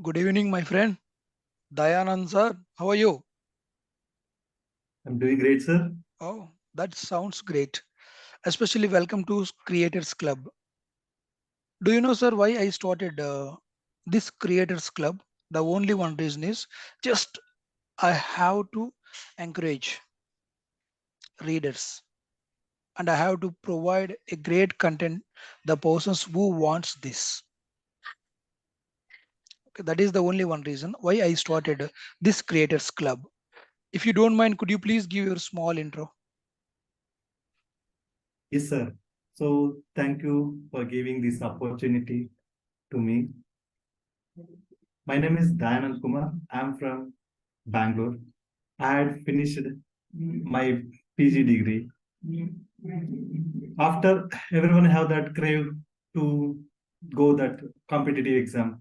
Good evening, my friend. Dayananda Sir, how are you? I'm doing great, sir. Oh, that sounds great. Especially welcome to Creators Club. Do you know, sir, why I started this Creators Club? The only one reason is just I have to encourage readers and I have to provide a great content the persons who wants this. Okay, that is the only one reason why I started this Creators Club. If you don't mind, could you please give your small intro? Yes, sir. So thank you for giving this opportunity to me. My name is Dayanand Kumar. I'm from Bangalore. I had finished my PG degree. After everyone have that crave to go that competitive exam.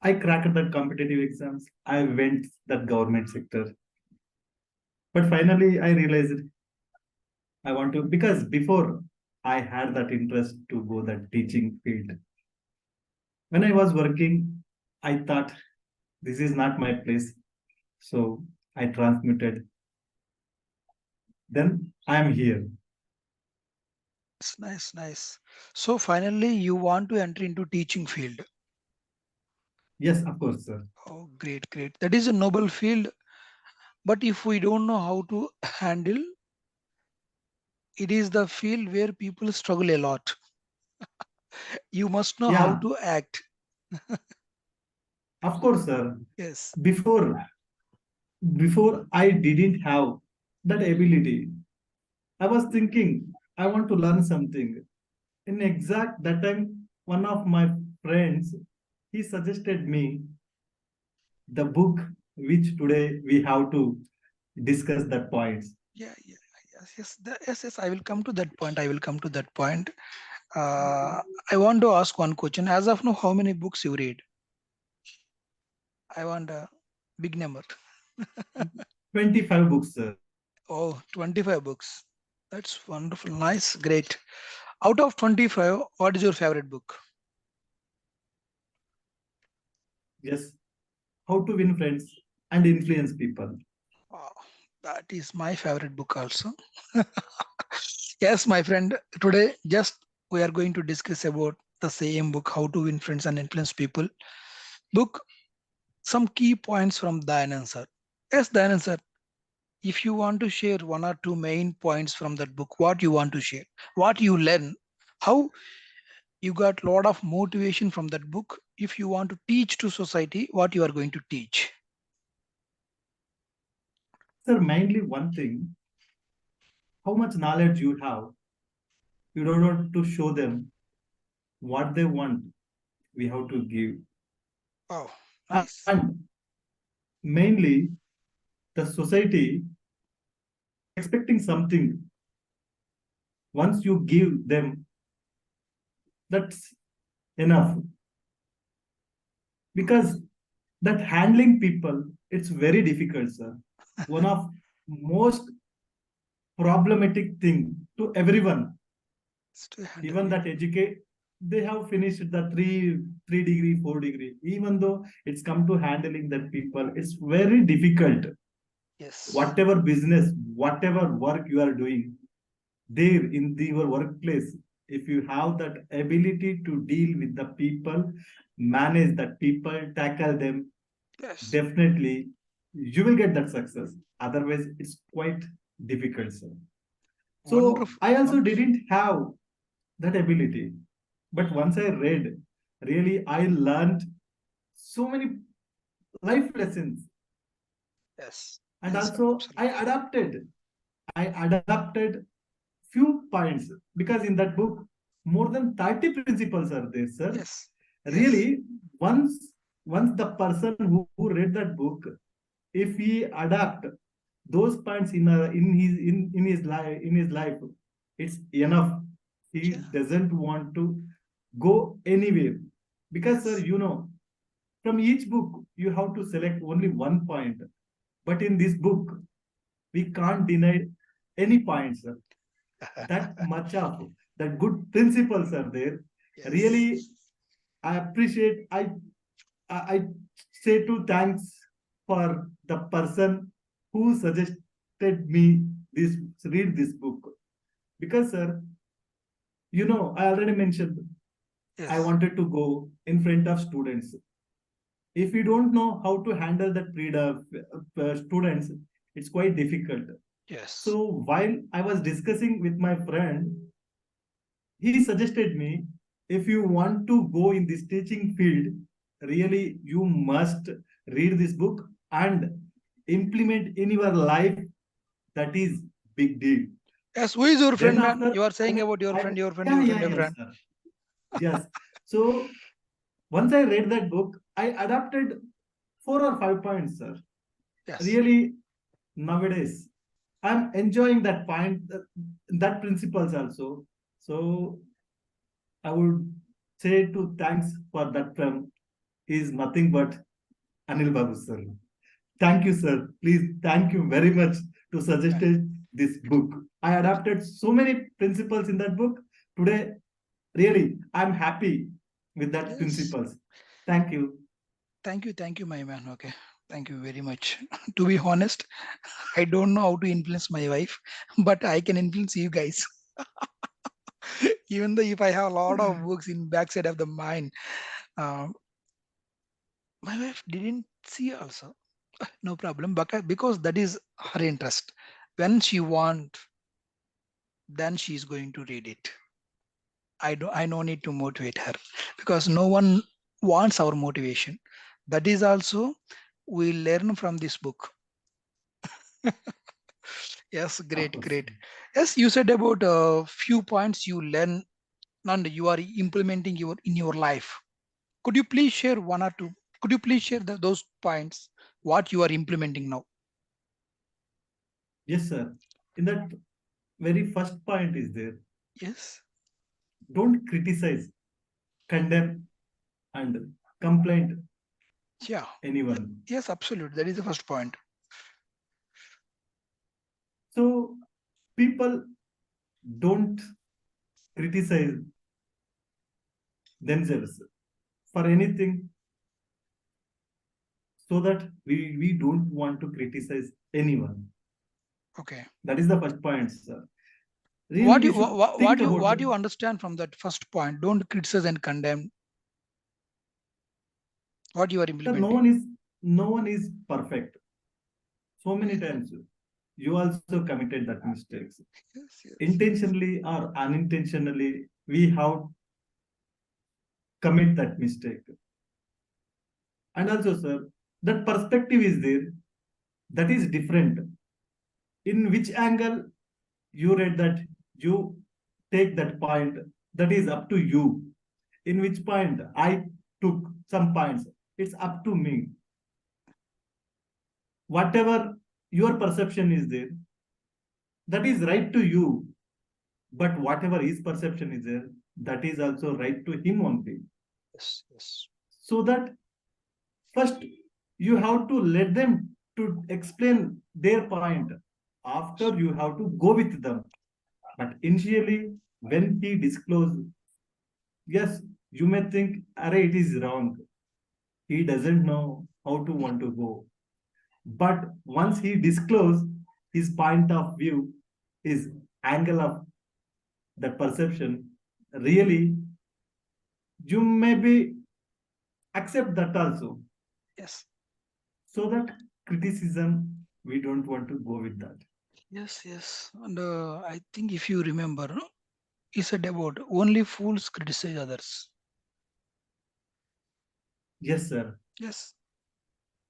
I cracked that competitive exams. I went that government sector. But finally I realized I want to because before I had that interest to go that teaching field. When I was working, I thought this is not my place. So I transmuted. Then I am here. It's nice, nice. So finally, you want to enter into teaching field. Yes, of course, sir. Oh, great, great. That is a noble field. But if we don't know how to handle, it is the field where people struggle a lot. You must know how Yeah, to act. of course, sir. Yes, Before before I didn't have that ability. I was thinking I want to learn something. In exact that time, one of my friends he suggested me the book which today we have to discuss that points. yeah, yeah, yes, yes, yes, yes. I will come to that point. I will come to that point. I want to ask one question. As of now, how many books you read? I want a big number. 25 books, sir. Oh, 25 books. That's wonderful. Nice. Great. Out of 25, what is your favorite book? Yes, how to win friends and influence people. Wow, that is my favorite book also. Yes, my friend. Today, just we are going to discuss about the same book, How to Win Friends and Influence People. Book, some key points from Dayanand Sir. Yes, Dayanand Sir, if you want to share one or two main points from that book, what you want to share, what you learn, how you got lot of motivation from that book. If you want to teach to society, what you are going to teach. Sir, mainly one thing, how much knowledge you have, you don't want to show them what they want, we have to give. Oh, nice. And mainly, the society expecting something. Once you give them, that's enough. Because that handling people, it's very difficult, sir. One of most problematic thing to everyone. To handle Even it. that educate, they have finished the three degree, 4 degree. Even though it's come to handling that people, it's very difficult. Yes. Whatever business, whatever work you are doing, there in your workplace, if you have that ability to deal with the people, manage that people, tackle them, Yes. definitely you will get that success. Otherwise, it's quite difficult, sir. So Wonderful. I also Wonderful. didn't have that ability. But once I read, really, I learned so many life lessons. Yes. And Yes, sir. also, I Absolutely. adapted. I adapted few points because in that book, more than 30 principles are there, sir. Yes. Yes. Really, once the person who read that book, if he adapt those points in his life, it's enough. He Yeah. doesn't want to go anywhere because, sir, Yes. from each book you have to select only one point, but in this book we can't deny any points, sir. That much of that good principles are there. Yes. Really, I appreciate. I I say to thanks for the person who suggested me this read this book, because sir, I already mentioned I Yes, wanted to go in front of students. If you don't know how to handle that breed of students, it's quite difficult. yes, So while I was discussing with my friend, he suggested me, if you want to go in this teaching field, really you must read this book and implement in your life. That is big deal. yes. Who is your Then friend, man? after You are saying about your I friend, your friend, yeah, your yeah, friend, your yes, friend. sir. Yes. So once I read that book, I adapted 4 or 5 points, sir. Yes, Really, nowadays, I'm enjoying that point, that principles also. So I would say to thanks for that film is nothing but Anil Babu sir. Thank you, sir. Please, thank you very much to uh, suggested this book. I adapted so many principles in that book. Today, really, I'm happy with that yes. principles. Thank you. Thank you, my man. Okay, thank you very much. To be honest, I don't know how to influence my wife, but I can influence you guys. Even though if I have a lot of books in backside of the mind, uh, my wife didn't see also. No problem, but because that is her interest. When she want, then she is going to read it. I no need to motivate her because no one wants our motivation. That is also we learn from this book. Yes, Of great, course. great. Yes, you said about a few points you learn and you are implementing your in your life. Could you please share one or two? Could you please share those points? What you are implementing now? Yes, sir. In that very first point is there. Yes. Don't criticize, condemn, and complain Yeah. anyone. Yes, absolutely. That is the first point. So people don't criticize themselves for anything, so that we don't want to criticize anyone. Okay. That is the first point, sir. Really, What we you should think what you about what that. you understand from that first point? Don't criticize and condemn. What you are Sir, no implementing. one is no one is perfect. So many Yes, times you also committed that mistakes. yes, yes, yes. Intentionally or unintentionally, we have commit that mistake. And also, sir, that perspective is there. That is different. In which angle you read that, you take that point, that is up to you. In which point I took some points, it's up to me. Whatever your perception is there, that is right to you. But whatever his perception is there, that is also right to him only. Yes, yes. So that first you have to let them to explain their point. After you have to go with them. But initially, when he disclosed, yes, you may think, array, it is wrong. He doesn't know how to want to go. But once he disclosed his point of view, his angle of that perception, really, you may be accept that also. Yes, So that criticism, we don't want to go with that. yes, yes. And I think if you remember, no, he said about only fools criticize others. Yes, sir. Yes.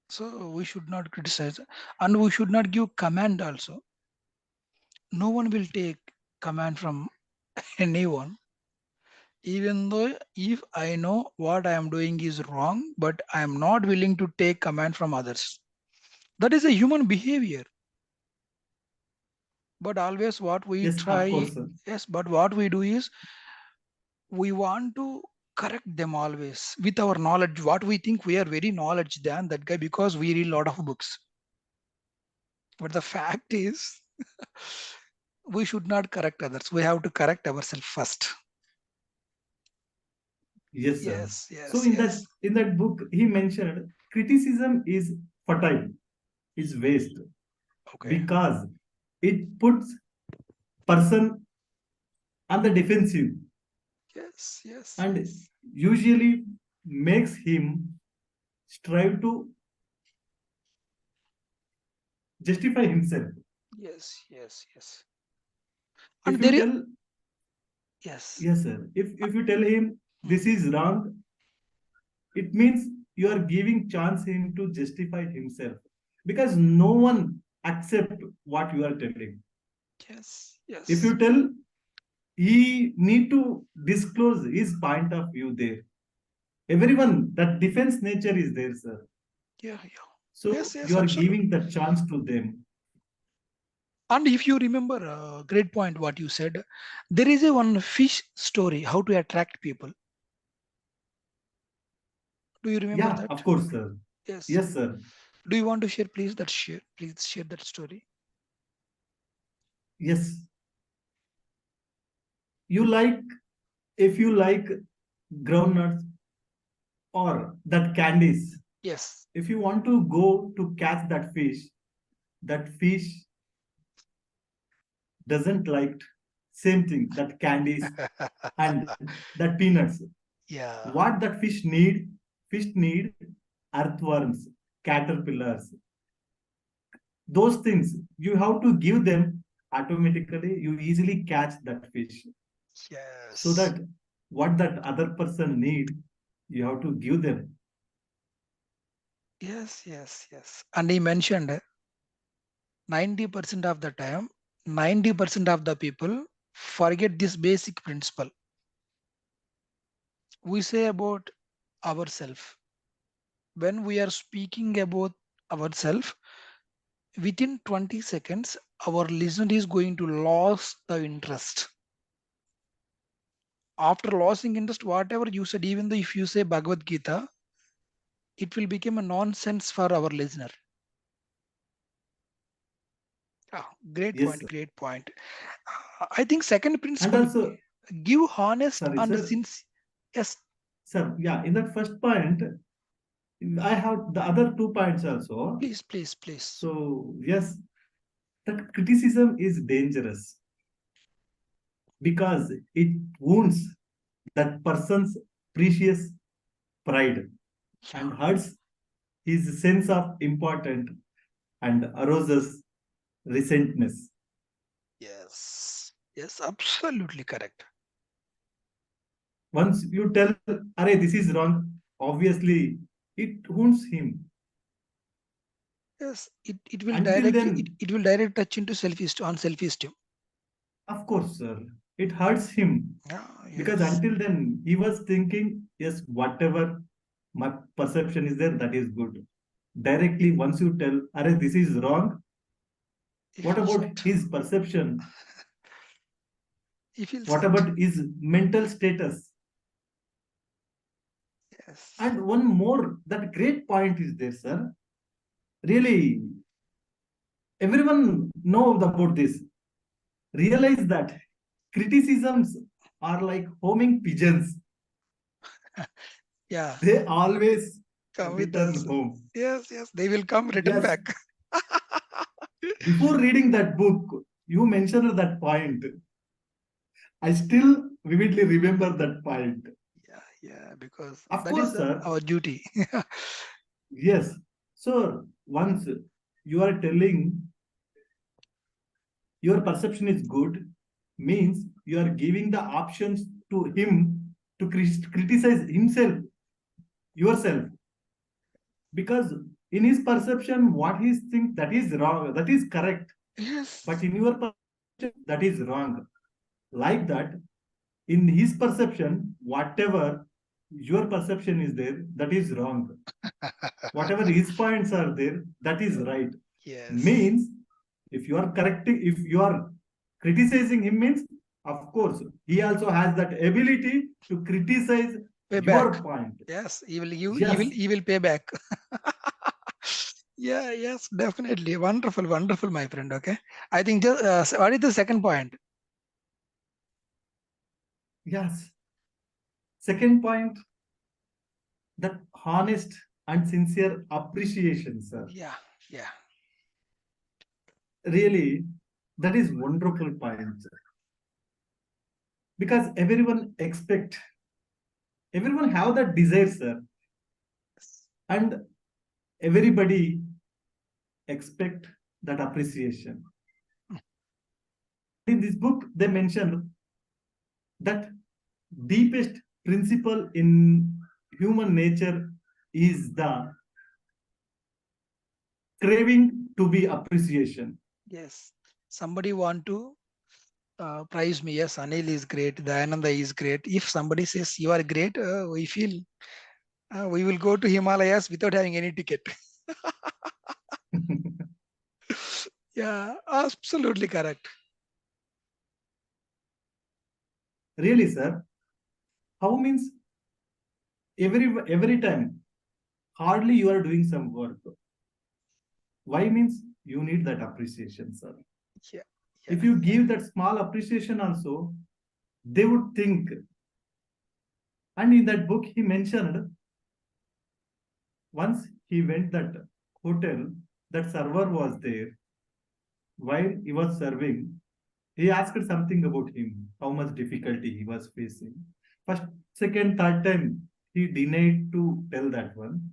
So we should not criticize and we should not give command also. No one will take command from anyone, even though if I know what I am doing is wrong, but I am not willing to take command from others. That is a human behavior. But always what we Yes, of try, course, sir. yes, but what we do is we want to correct them always with our knowledge. What we think we are very knowledge than that guy because we read a lot of books. But the fact is, we should not correct others. We have to correct ourselves first. Yes, sir. Yes, So yes, in that yes. in that book, he mentioned criticism is fertile, is waste Okay. because it puts person on the defensive Yes, yes, and yes. usually makes him strive to justify himself. Yes, yes, yes. If And you there is, tell, yes. yes, sir, if you tell him Mm, this is wrong, it means you are giving chance him to justify himself because no one accept what you are telling. yes, If yes. you tell, he need to disclose his point of view there. Everyone, that defense nature is there, sir. Yeah, yeah. So Yes, yes, you are absolutely. giving that chance to them. And if you remember, great point what you said. There is a one fish story how to attract people. Do you remember Yeah, that? of course, sir. Yes. Yes, sir. Do you want to share, please? That share, please share that story. Yes. You like, if you like groundnuts or that candies, Yes. if you want to go to catch that fish doesn't like same thing, that candies and that peanuts. Yeah. What that fish need earthworms, caterpillars, those things you have to give them. Automatically you easily catch that fish, so Yes. that what that other person need, you have to give them. Yes. Yes. Yes. And he mentioned 90% of the time, 90% of the people forget this basic principle. We say about ourselves. When we are speaking about ourselves, within 20 seconds, our listener is going to lose the interest. After losing interest, whatever you said, even though if you say Bhagavad Gita, it will become a nonsense for our listener. Ah, great Yes, point, sir. great point. I think second And principle, also, give honest sorry, and sir, sincere. Yes, sir, yeah, in that first point, I have the other 2 points also. please, please, please. So yes, that criticism is dangerous because it wounds that person's precious pride and Yeah, hurts his sense of importance and arouses resentness. yes, yes, absolutely correct. Once you tell, Arey, this is wrong, obviously it wounds him. Yes, it will Until directly, it, then, it will direct touch into self-esteem, on self-esteem. of course, sir, it hurts him Yeah, because yes, until then he was thinking, yes, whatever my perception is there, that is good. Directly, once you tell, Arey, this is wrong, he what feels about hurt. his perception? He feels What hurt. about his mental status? Yes, And one more, that great point is there, sir. Really, everyone knows about this. Realize that criticisms are like homing pigeons. yeah, They always come with return us. home. Yes, yes, they will come return Yes, back. before reading that book, you mentioned that point. I still vividly remember that point. Yeah, yeah, because Of that is course, sir. our duty. Yes. So once you are telling your perception is good, means you are giving the options to him to criticize himself, yourself, because in his perception, what he thinks that is wrong, that is correct, Yes. but in your perception, that is wrong. Like that, in his perception, whatever your perception is there, that is wrong. Whatever his points are there, that is right. Yes. Means if you are correcting, if you are criticizing him, means of course he also has that ability to criticize Pay your back. point. Yes, Yes, he will pay back. Yeah, yes, definitely. Wonderful, wonderful, my friend. Okay. I think just what is the second point? yes. Second point, that honest and sincere appreciation, sir. Yeah, yeah. Really, that is wonderful point, sir. Because everyone have that desire, sir, and everybody expect that appreciation. In this book, they mentioned that deepest principle in human nature is the craving to be appreciation. Yes. Somebody want to praise me. Yes, Anil is great. Dayananda is great. If somebody says you are great, we feel we will go to Himalayas without having any ticket. Yeah, absolutely correct. Really, sir. How means every time hardly you are doing some work. Why means you need that appreciation, sir. Yeah, yeah, If you yeah. give that small appreciation also, they would think. And in that book, he mentioned once he went that hotel, that server was there. While he was serving, he asked something about him, how much difficulty he was facing. First, second, third time, he denied to tell that one.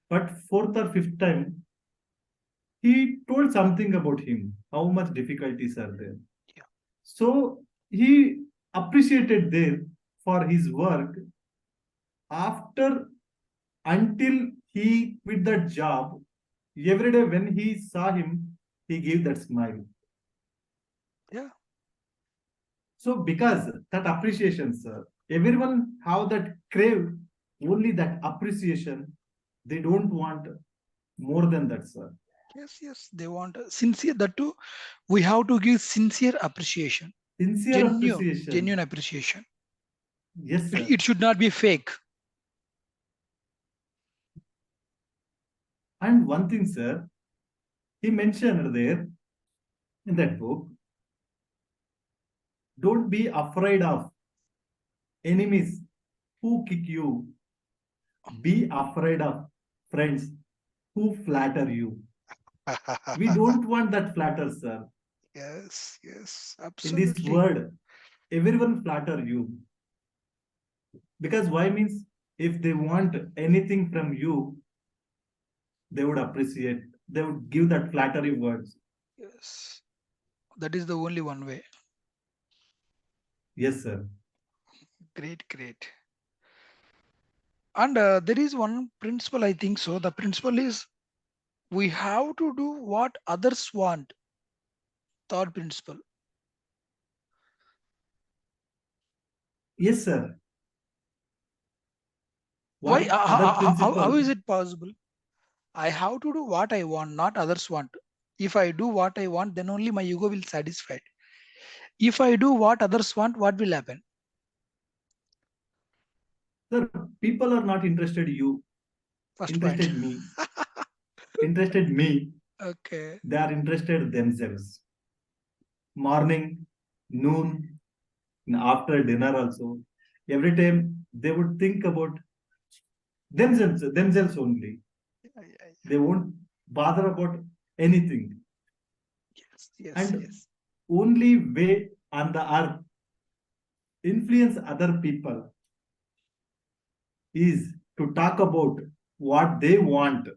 But fourth or fifth time, he told something about him, how much difficulties are there. Yeah. So he appreciated there for his work after until he quit that job. Every day when he saw him, he gave that smile. Yeah. So because that appreciation, sir, everyone have that crave only that appreciation. They don't want more than that, sir. Yes, yes. They want a sincere. That too, we have to give sincere appreciation, Sincere genuine, appreciation. genuine appreciation. Yes, It, sir. it should not be fake. And one thing, sir, he mentioned there in that book, don't be afraid of enemies who kick you. Be afraid of friends who flatter you. We don't want that flatter, sir. Yes, yes, In this absolutely. world, everyone flatter you. Because why means if they want anything from you, they would appreciate, they would give that flattery words. Yes, that is the only one way. Yes, sir. Great, great. And there is one principle, I think so. The principle is we have to do what others want. Third principle. Yes, sir. Why? What other How principle? is it possible? I have to do what I want, not others want. If I do what I want, then only my ego will satisfied. If I do what others want, what will happen? Sir, people are not interested you, First point. interested me, interested me. Okay. They are interested themselves. Morning, noon, and after dinner also. Every time they would think about themselves only. Yeah, yeah, yeah. They won't bother about anything. Yes, yes, And yes. only way on the earth influence other people is to talk about what they want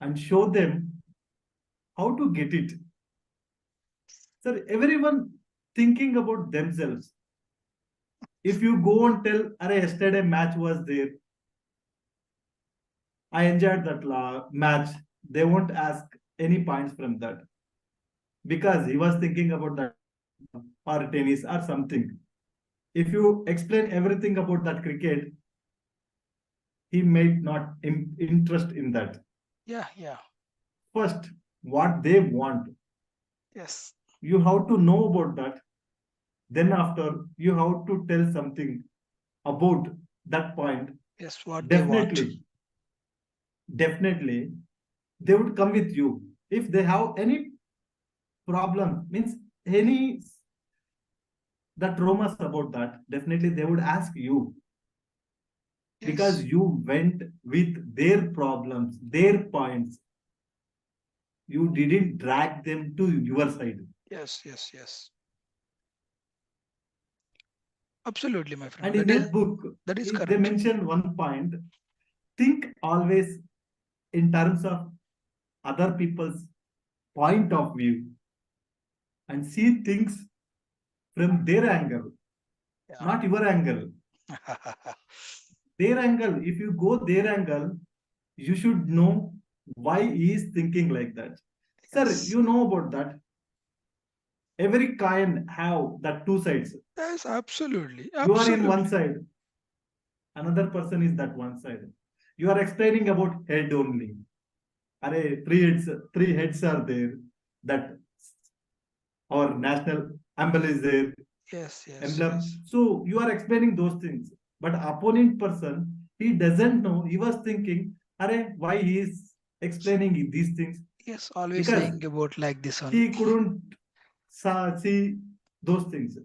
and show them how to get it. Sir, everyone thinking about themselves. If you go and tell, "Arey, yesterday match was there. I enjoyed that match," they won't ask any points from that because he was thinking about that or tennis or something. If you explain everything about that cricket, he might not interest in that. Yeah, yeah. First, what they want, Yes, you have to know about that. Then after, you have to tell something about that point. yes. What they want. Definitely, definitely, they would come with you. If they have any problem, means any that traumas about that, definitely they would ask you. because Yes, you went with their problems, their points. You didn't drag them to your side. yes, yes, yes. Absolutely, my And friend. in that book, That is they correct. mentioned one point: think always in terms of other people's point of view and see things from their angle, Yeah. not your angle. Their angle, if you go their angle, you should know why he is thinking like that. Sir, Yes. you know about that. Every coin have that two sides. Yes, absolutely. You are in one Absolutely. side, another person is that one side. You are explaining about head only. Array, three heads are there. That our national emblem is there. Yes, yes, yes. Emblem. So you are explaining those things. But opponent person, he doesn't know. He was thinking, Array, why he is explaining these things? Yes, always Because saying about like this only. he couldn't see those things.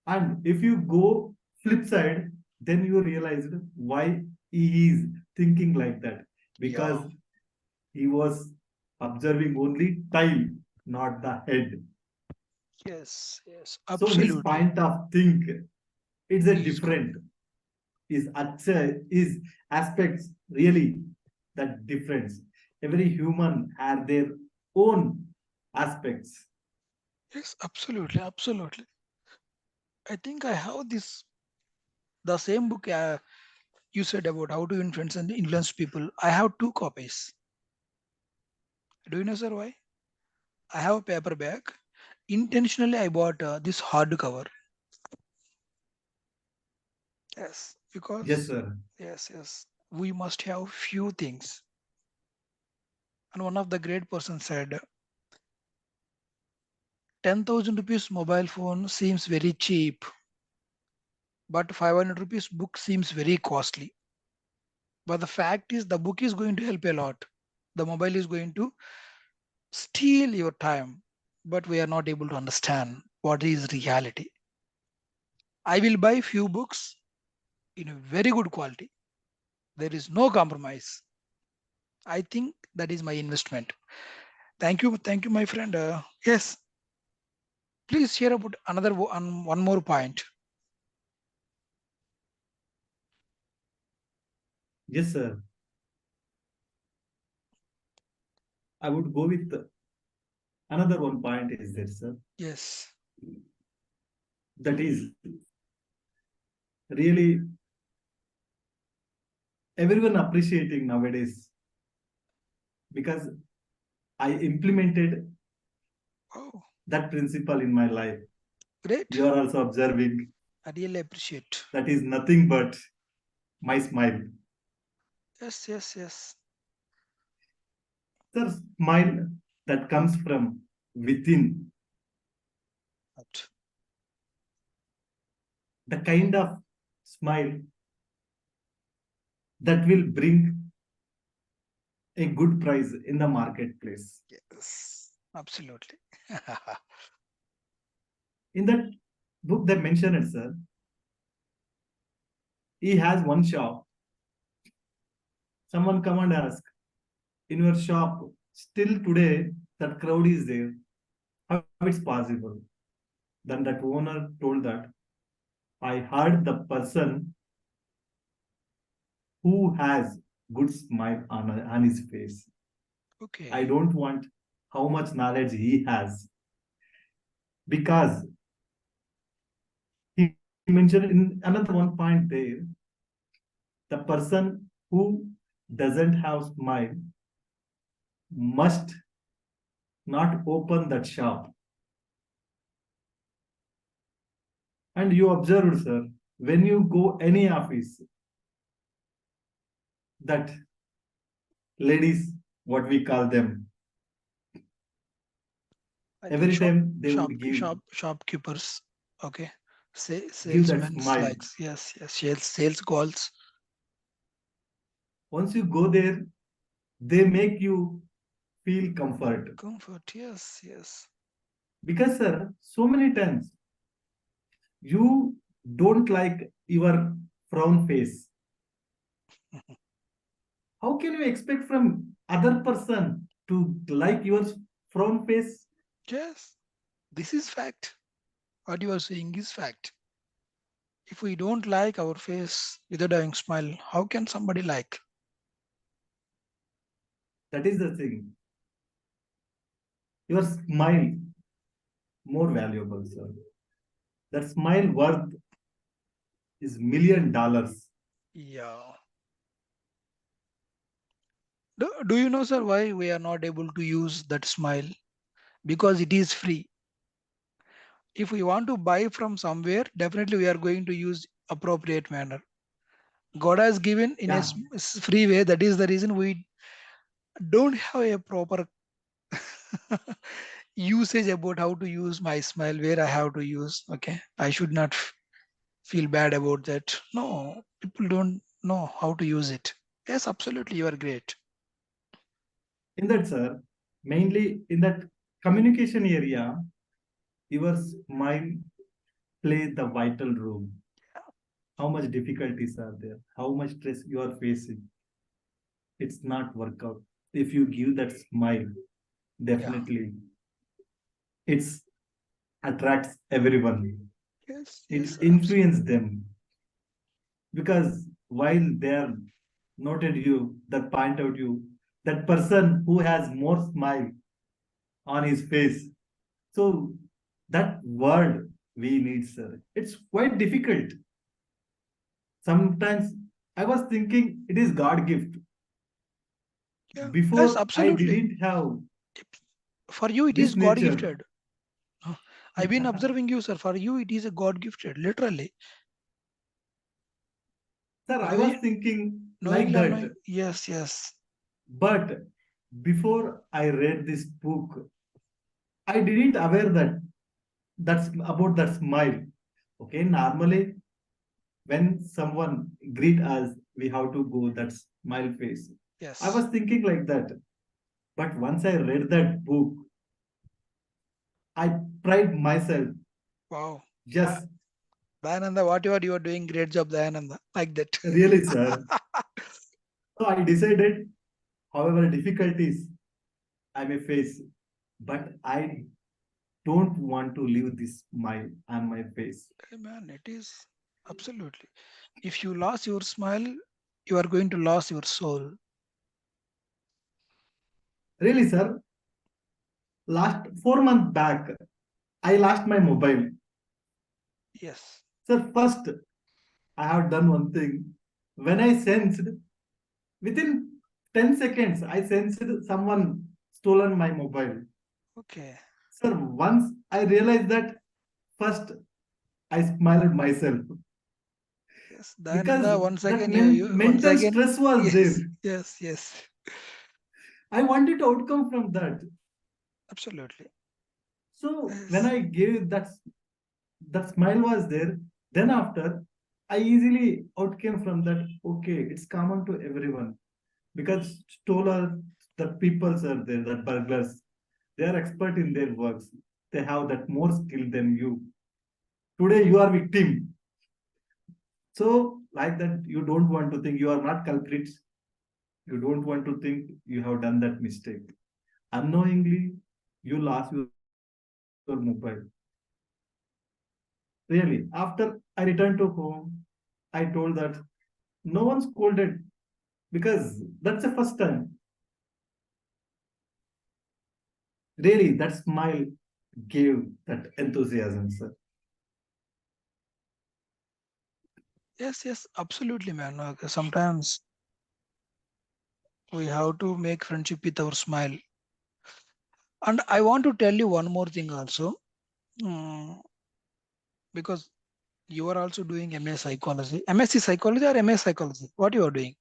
And if you go flip side, then you realize why he is thinking like that. Yeah. Because he was observing only tail, not the head. Yes, yes. So his Absolutely. point of think it's a Is good. different. His aspects really that difference. Every human had their own aspects. Yes, absolutely. Absolutely. I think I have this, the same book you said about how to influence and influence people. I have two copies. Do you know, sir, why? I have a paperback. Intentionally, I bought this hardcover. Yes, Yes, because sir. yes, yes, we must have few things. And one of the great person said, 10,000 rupees mobile phone seems very cheap, but 500 rupees book seems very costly. But the fact is, the book is going to help you a lot. The mobile is going to steal your time, but we are not able to understand what is reality. I will buy few books in a very good quality. There is no compromise. I think that is my investment. Thank you, my friend. Yes, please share about another one more point. Yes, sir. I would go with another one point is there, sir. Yes, That is really everyone appreciating nowadays because I implemented oh, that principle in my life. great. You are also observing I really appreciate. that is nothing but my smile. Yes, yes, yes. The smile that comes from within, But the kind of smile that will bring a good price in the marketplace. yes, absolutely. In that book, they mention it, sir. He has one shop. Someone come and ask, in your shop, still today, that crowd is there. How it's possible? Then that owner told that I heard the person who has good smile on his face. I Okay, don't want how much knowledge he has because he mentioned in another one point there, the person who doesn't have smile must not open that shop. And you observed, sir, when you go any office, that ladies, what we call them, I think every time they would shopkeepers. Okay, give that salesmen smile. like yes, yes, sales calls. Once you go there, they make you feel comfort. Comfort. Yes, yes. Because, sir, so many times you don't like your frown face. How can you expect from other person to like your frown face? Yes, this is fact. What you are saying is fact. If we don't like our face without having smile, how can somebody like? That is the thing. Your smile more valuable, sir. That smile worth is $1,000,000. Yeah. Do you know, sir, why we are not able to use that smile? Because it is free. If we want to buy from somewhere, definitely we are going to use appropriate manner. God has given in a Yeah, free way. That is the reason we don't have a proper usage about how to use my smile, where I have to use. Okay, I should not feel bad about that. No, people don't know how to use it. Yes, absolutely, you are great. in that, sir, mainly in that communication area, your smile play the vital role. How much difficulties are there? How much stress you are facing? It's not work out. If you give that smile, Yeah. definitely it's attracts everyone. Yes. It Yes. influences them because while they are noted you, that point out you, that person who has more smile on his face. So that word we need, sir. It's quite difficult. Sometimes I was thinking it is God gift. Yeah. Yes. Before I Absolutely. didn't have For you, it is this God nature. gifted. I've been observing you, sir. For you, it is a God gifted, literally. Sir, I was Knowing, thinking like knowingly, that. unknowing. Yes, yes, But before I read this book, I didn't aware that that's about that smile. Okay, normally when someone greet us, we have to go that smile face. I yes. was thinking like that. But once I read that book, I pride myself. Wow. Just Dayananda, whatever you are doing, great job, Dayananda. Like that. really, sir. So I decided, however difficulties I may face, but I don't want to leave this smile on my face. Hey, man, it is absolutely. If you lost your smile, you are going to lose your soul. Really, sir. Last 4 months back, I lost my mobile. Yes. Sir, first I have done one thing. When I sensed within 10 seconds, I sensed someone stolen my mobile. Okay. Sir, once I realized that, first I smiled myself Yes. because Dayananda, once that again, once mental again, stress was there. yes, yes, yes. I wanted to outcome from that. Absolutely. So when Yes. I gave that smile was there, then after I easily outcame from that. Okay, it's common to everyone because stolen the peoples are there, that burglars, they are expert in their works. They have that more skill than you. Today you are victim. So like that, you don't want to think you are not culprits. You don't want to think you have done that mistake. Unknowingly, you lost your mobile. Really, after I returned to home, I told that no one scolded because that's the first time. Really, that smile gave that enthusiasm, sir. Yes, yes, absolutely, man. Sometimes we have to make friendship with our smile. And I want to tell you one more thing also, because you are also doing MA psychology, MSc psychology or MA psychology. What you are doing?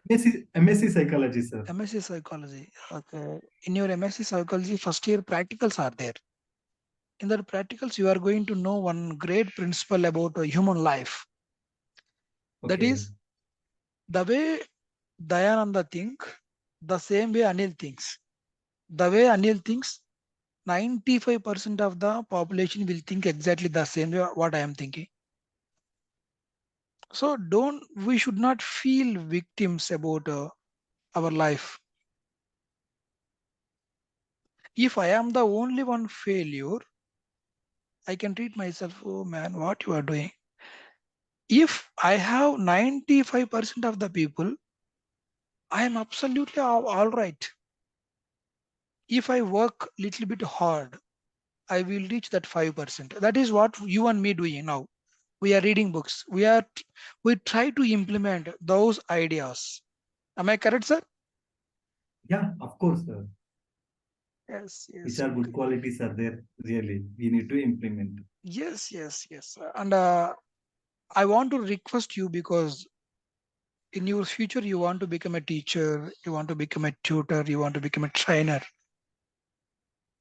MSc psychology, sir. MSc psychology. Okay. In your MSc psychology, first year practicals are there. In the practicals, you are going to know one great principle about human life. That Okay. is the way Dayananda think, the same way Anil thinks. The way Anil thinks, 95% of the population will think exactly the same way what I am thinking. So don't we should not feel victims about our life. If I am the only one failure, I can treat myself, oh man, what you are doing. If I have 95% of the people, I am absolutely all right. If I work little bit hard, I will reach that 5%. That is what you and me doing now. We are reading books. We try to implement those ideas. Am I correct, sir? Yeah, of course, sir. Yes, Which yes, are good okay. qualities are there, really. We need to implement. Yes, yes, yes. And I want to request you because in your future you want to become a teacher, you want to become a tutor, you want to become a trainer.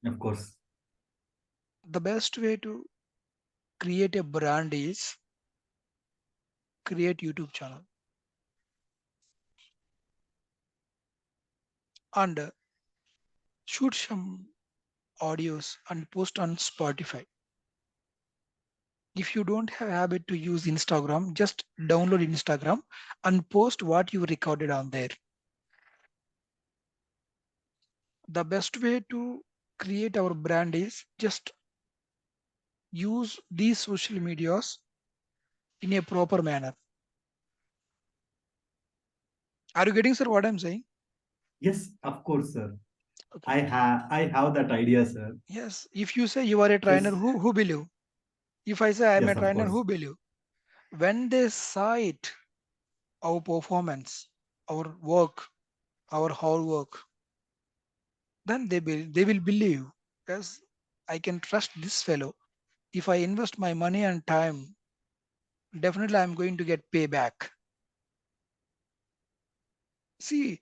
Of course. The best way to create a brand is create YouTube channel and shoot some audios and post on Spotify. If you don't have habit to use Instagram, just download Instagram and post what you recorded on there. The best way to create our brand is just use these social medias in a proper manner. Are you getting, sir, what I'm saying? Yes, of course, sir. Okay. I have that idea, sir. Yes. If you say you are a trainer, Just who believe? If I say I am a yes, of trainer, course. who believe? When they saw it, our performance, our work, our hard work, then they will believe. Yes, I can trust this fellow. If I invest my money and time, definitely I'm going to get payback. See,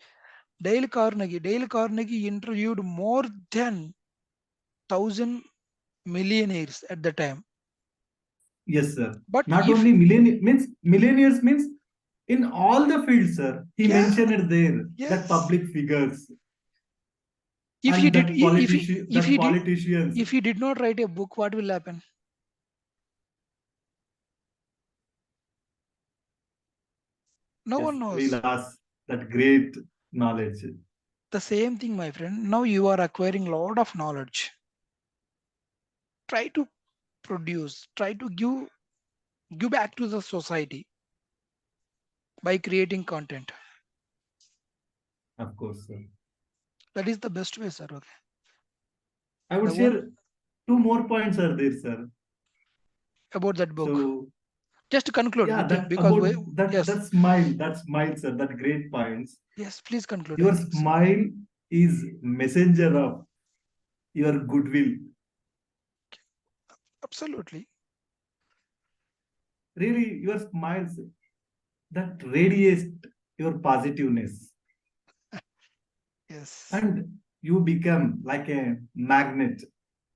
Dale Carnegie interviewed more than 1,000 millionaires at the time. Yes, sir. But Not if only millionaires means in all the fields, sir. He yeah, mentioned it there that yes, public figures if he and did, if that he did, politicians. if he did not write a book, what will happen? No Yes, one we knows. lost that great knowledge. The same thing, my friend. Now you are acquiring a lot of knowledge. Try to produce. Try to give back to the society by creating content. Of course, sir. That is the best way, sir. Okay. I would The one share two more points are there, sir. about that book. So Just conclude yeah, with it that because about we yes, that smile, sir, that great points. yes. Please conclude. Your I think so. smile is messenger of your goodwill. Absolutely. Really, your smiles that radiates your positiveness, Yes. and you become like a magnet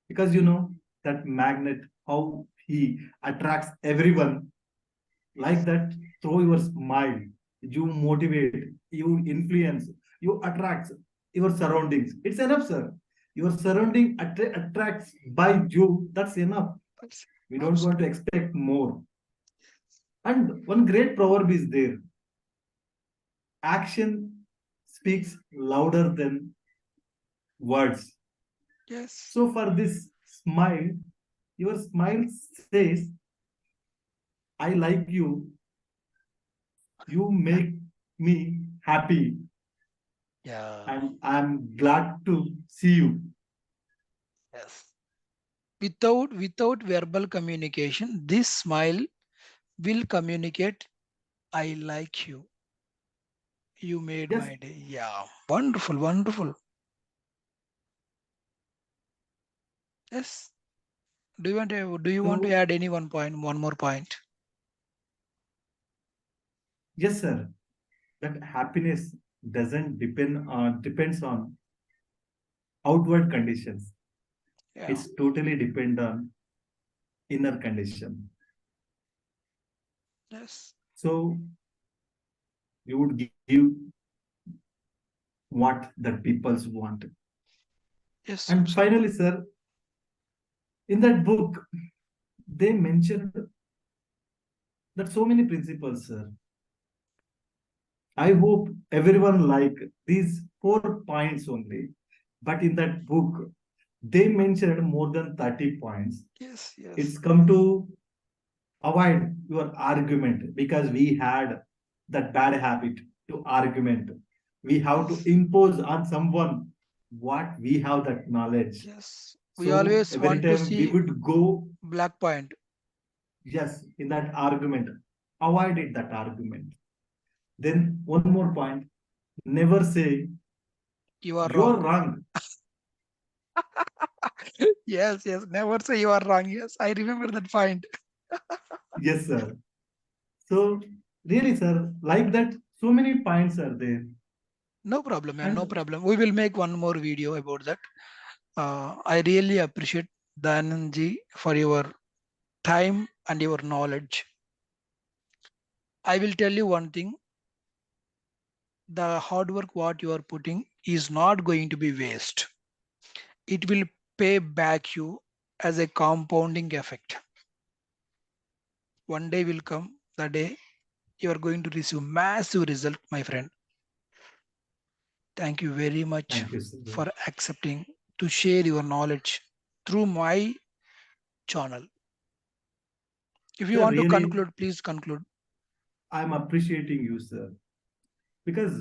because you know that magnet how he attracts everyone like Yes. that through your smile. You motivate, you influence, you attract your surroundings. It's enough, sir. Your surrounding attracts by you. That's enough. We don't want to Absolutely. expect more. And one great proverb is there: action speaks louder than words. Yes. So for this smile, your smile says, I like you, you make me happy, Yeah. and I'm glad to see you. Yes. Without verbal communication, this smile will communicate. I like you. You made Yes. my day. Yeah. Wonderful. Wonderful. Yes. Do you want to So add any one more point? yes, sir. That happiness doesn't depends on outward conditions. Yeah. It's totally depend on inner condition. Yes. So you would give what the peoples want. Yes. And Absolutely. finally, sir, in that book, they mentioned that so many principles, sir. I hope everyone like these 4 points only. But in that book, they mentioned more than 30 points. Yes, It's yes, come to avoid your argument because we had that bad habit to argument. We have to yes, impose on someone what we have that knowledge. yes. We So always every want to time we see would go, black point. yes, in that argument, avoid it that argument. Then one more point, never say You are you're wrong. wrong. Yes, yes. Never say you are wrong. Yes, I remember that point. Yes, sir. So really, sir, like that, so many points are there. No problem, man. No And problem. We will make one more video about that. I really appreciate Dayanand for your time and your knowledge. I will tell you one thing: the hard work what you are putting is not going to be waste. It will pay back you as a compounding effect. One day will come, the day you are going to receive massive result, my friend. Thank you very much thank you, sir. for accepting to share your knowledge through my channel. If you Sir, want to really, conclude, please conclude. I'm appreciating you, sir, because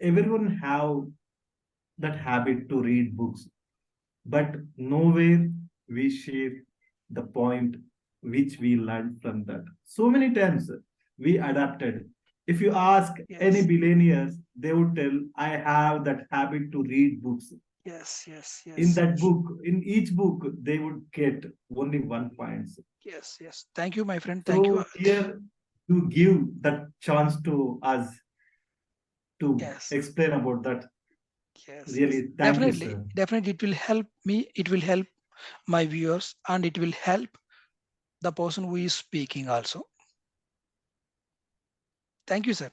everyone have that habit to read books, but nowhere we share the point which we learned from that. So many times we adapted. If you ask any Yes, billionaires, they would tell, I have that habit to read books. yes, yes, In yes, that book, in each book, they would get only 1 point. yes, yes. Thank you, my friend. Thank you. So here you give that chance to us to Yes, explain about that. yes, yes. Really, thank you, Definitely, sir. definitely, it will help me. It will help my viewers, and it will help the person who is speaking also. Thank you, sir.